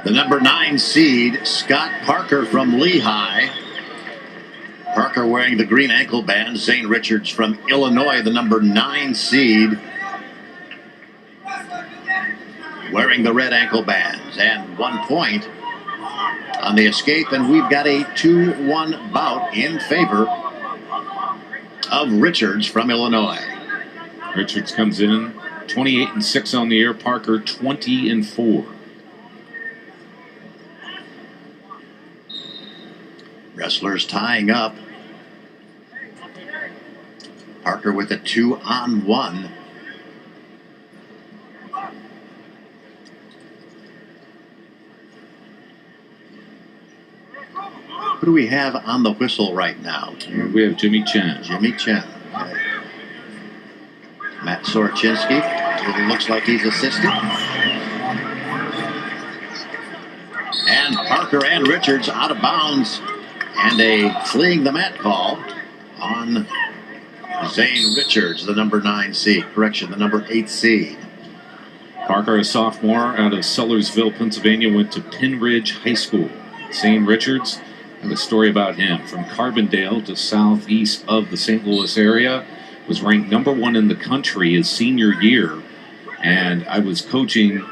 The number 9 seed, Scott Parker from Lehigh. Parker wearing the green ankle band. Zane Richards from Illinois, the number 9 seed, wearing the red ankle bands. And 1 point on the escape, and we've got a 2-1 bout in favor of Richards from Illinois. Richards comes in 28-6 on the year. Parker 20-4. Wrestlers tying up. Parker with a 2-on-1. Who do we have on the whistle right now? We have Jimmy Chen. Jimmy Chen. Okay. Matt Sorochinski. It looks like he's assisting. And Parker and Richards out of bounds. And a fleeing the mat call on Zane Richards, the number 9 seed. Correction, the number 8 seed. Parker, a sophomore out of Sellersville, Pennsylvania, went to Penridge High School. Zane Richards, I have a story about him. From Carbondale to southeast of the St. Louis area, was ranked number 1 in the country his senior year. And I was coaching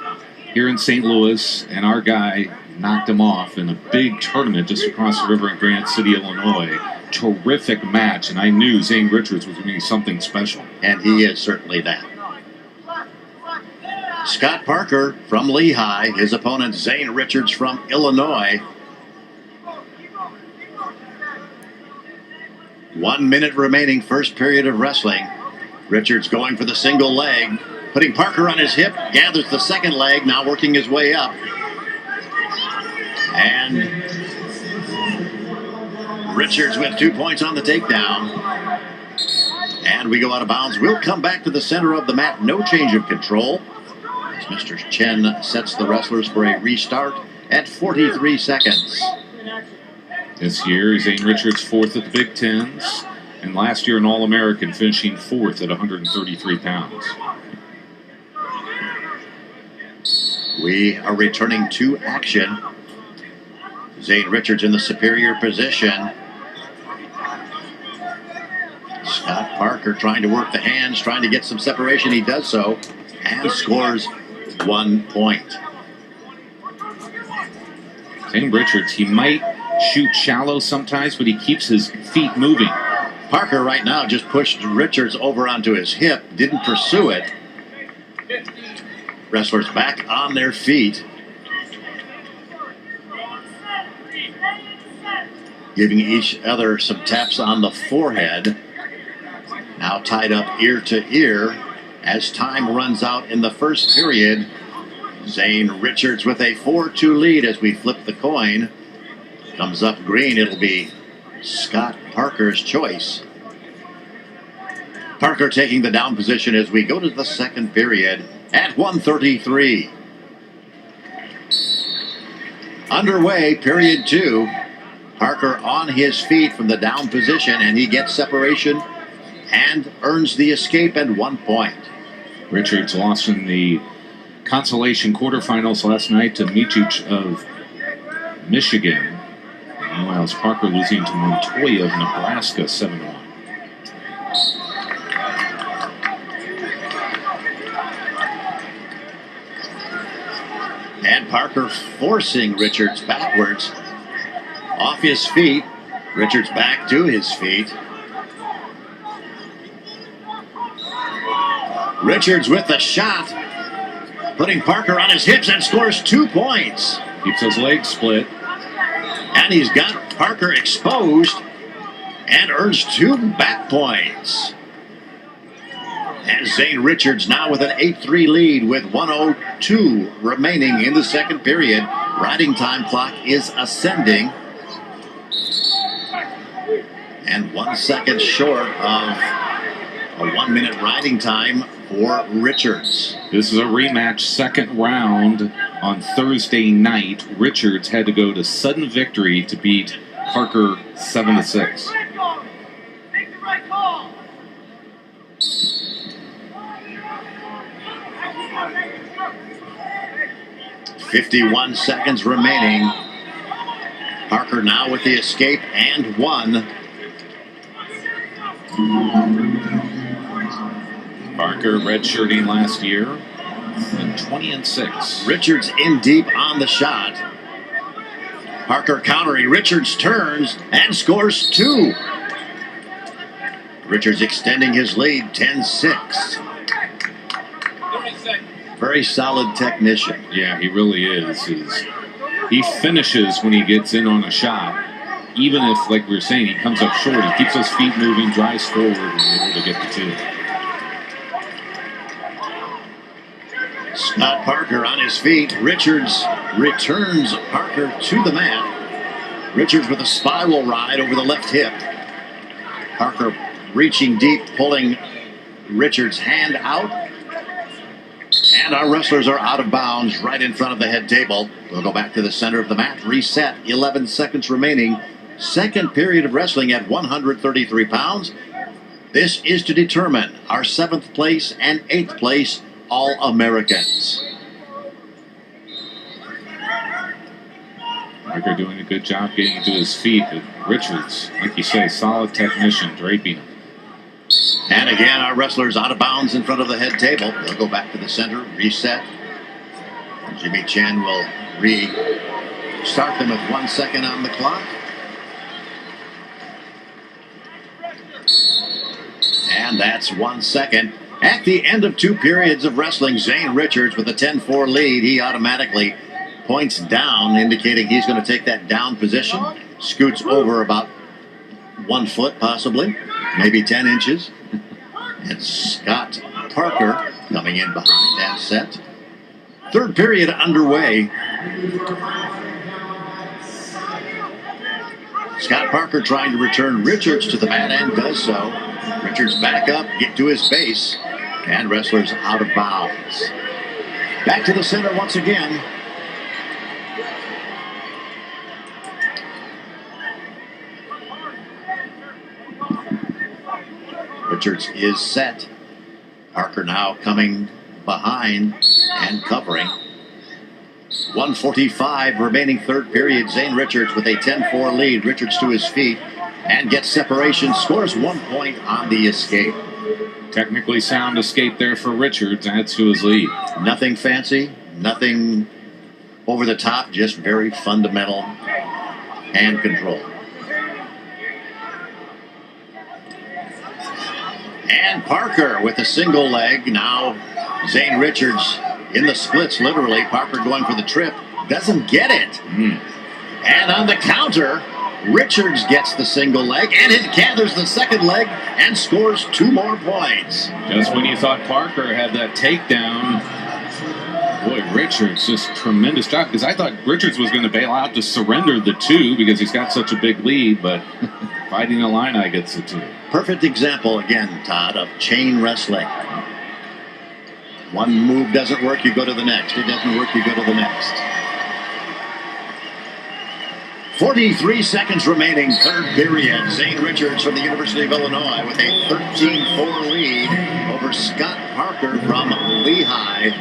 here in St. Louis, and our guy knocked him off in a big tournament just across the river in Grant City, Illinois. Terrific match, and I knew Zane Richards was going to be something special. And he is certainly that. Scott Parker from Lehigh, his opponent Zane Richards from Illinois. 1 minute remaining, first period of wrestling. Richards going for the single leg, putting Parker on his hip, gathers the second leg, now working his way up. And Richards with 2 points on the takedown. And we go out of bounds. We'll come back to the center of the mat. No change of control as Mr. Chen sets the wrestlers for a restart at 43 seconds. This year, Zane Richards 4th at the Big Tens. And last year, an All-American, finishing 4th at 133 pounds. We are returning to action. Zane Richards in the superior position. Scott Parker trying to work the hands, trying to get some separation. He does so and scores 1 point. Zane Richards, he might shoot shallow sometimes, but he keeps his feet moving. Parker right now just pushed Richards over onto his hip, didn't pursue it. Wrestlers back on their feet. Giving each other some taps on the forehead. Now tied up ear to ear as time runs out in the first period. Zane Richards with a 4-2 lead as we flip the coin. Comes up green, it'll be Scott Parker's choice. Parker taking the down position as we go to the second period at 1:33. Underway, period 2. Parker on his feet from the down position, and he gets separation and earns the escape and 1 point. Richards lost in the consolation quarterfinals last night to Michuch of Michigan. Meanwhile, Parker losing to Montoya of Nebraska 7-1. And Parker forcing Richards backwards. Off his feet. Richards back to his feet. Richards with the shot. Putting Parker on his hips and scores 2 points. Keeps his legs split. And he's got Parker exposed and earns 2 back points. And Zane Richards now with an 8-3 lead with 1:02 remaining in the second period. Riding time clock is ascending. And 1 second short of a 1 minute riding time for Richards. This is a rematch, second round on Thursday night. Richards had to go to sudden victory to beat Parker 7-6. 51 seconds remaining. Parker now with the escape and one. Parker redshirting last year and 20-6. Richards in deep on the shot. Parker countering. Richards turns and scores two. Richards extending his lead 10-6. Very solid technician. Yeah, he really is. He finishes when he gets in on a shot. Even if, like we were saying, he comes up short, he keeps his feet moving, drives forward, and is able to get the two. Scott Parker on his feet. Richards returns Parker to the mat. Richards with a spiral ride over the left hip. Parker reaching deep, pulling Richards' hand out. And our wrestlers are out of bounds right in front of the head table. We'll go back to the center of the mat. Reset. 11 seconds remaining. Second period of wrestling at 133 pounds. This is to determine our 7th place and 8th place All-Americans. Parker doing a good job getting to his feet. But Richards, like you say, solid technician, draping him. And again, our wrestlers out of bounds in front of the head table. They'll go back to the center, reset. Jimmy Chen will restart them with 1 second on the clock. And that's 1 second. At the end of 2 periods of wrestling, Zane Richards with a 10-4 lead. He automatically points down, indicating he's going to take that down position. Scoots over about 1 foot, possibly, maybe 10 inches. And Scott Parker coming in behind and set. Third period underway. Scott Parker trying to return Richards to the mat and does so. Richards back up, get to his base, and wrestlers out of bounds. Back to the center once again. Richards is set. Parker now coming behind and covering. 1:45 remaining third period. Zane Richards with a 10-4 lead. Richards to his feet and gets separation. Scores 1 point on the escape. Technically sound escape there for Richards. Adds to his lead. Nothing fancy. Nothing over the top. Just very fundamental hand control. And Parker with a single leg. Now Zane Richards in the splits, literally. Parker going for the trip. Doesn't get it. And on the counter, Richards gets the single leg. And it gathers the second leg and scores 2 more points. Just when you thought Parker had that takedown, boy, Richards, just tremendous job. Because I thought Richards was going to bail out to surrender the 2 because he's got such a big lead. But fighting Illini gets the 2. Perfect example, again, Todd, of chain wrestling. One move doesn't work, you go to the next. It doesn't work, you go to the next. 43 seconds remaining, third period. Zane Richards from the University of Illinois with a 13-4 lead over Scott Parker from Lehigh.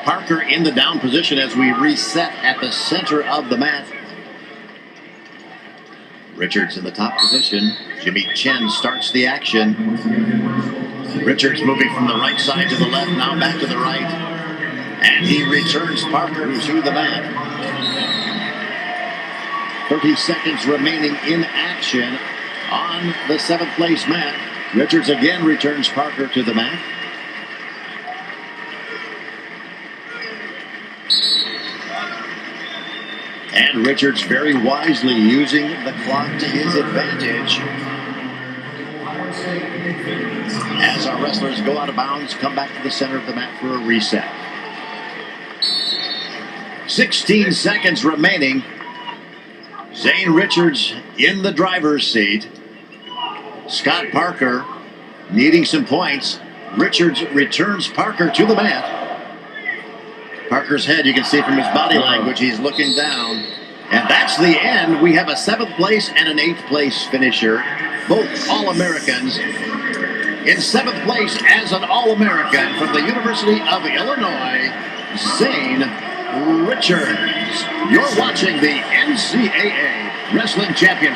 Parker in the down position as we reset at the center of the mat. Richards in the top position. Jimmy Chen starts the action. Richards moving from the right side to the left, now back to the right. And he returns Parker to the mat. 30 seconds remaining in action on the 7th place mat. Richards again returns Parker to the mat. And Richards very wisely using the clock to his advantage. As our wrestlers go out of bounds, come back to the center of the mat for a reset. 16 seconds remaining. Zane Richards in the driver's seat. Scott Parker needing some points. Richards returns Parker to the mat. Parker's head, you can see from his body language, he's looking down. And that's the end. We have a 7th place and an 8th place finisher, both All-Americans. In 7th place as an All-American from the University of Illinois, Zane Richards. You're watching the NCAA Wrestling Championship.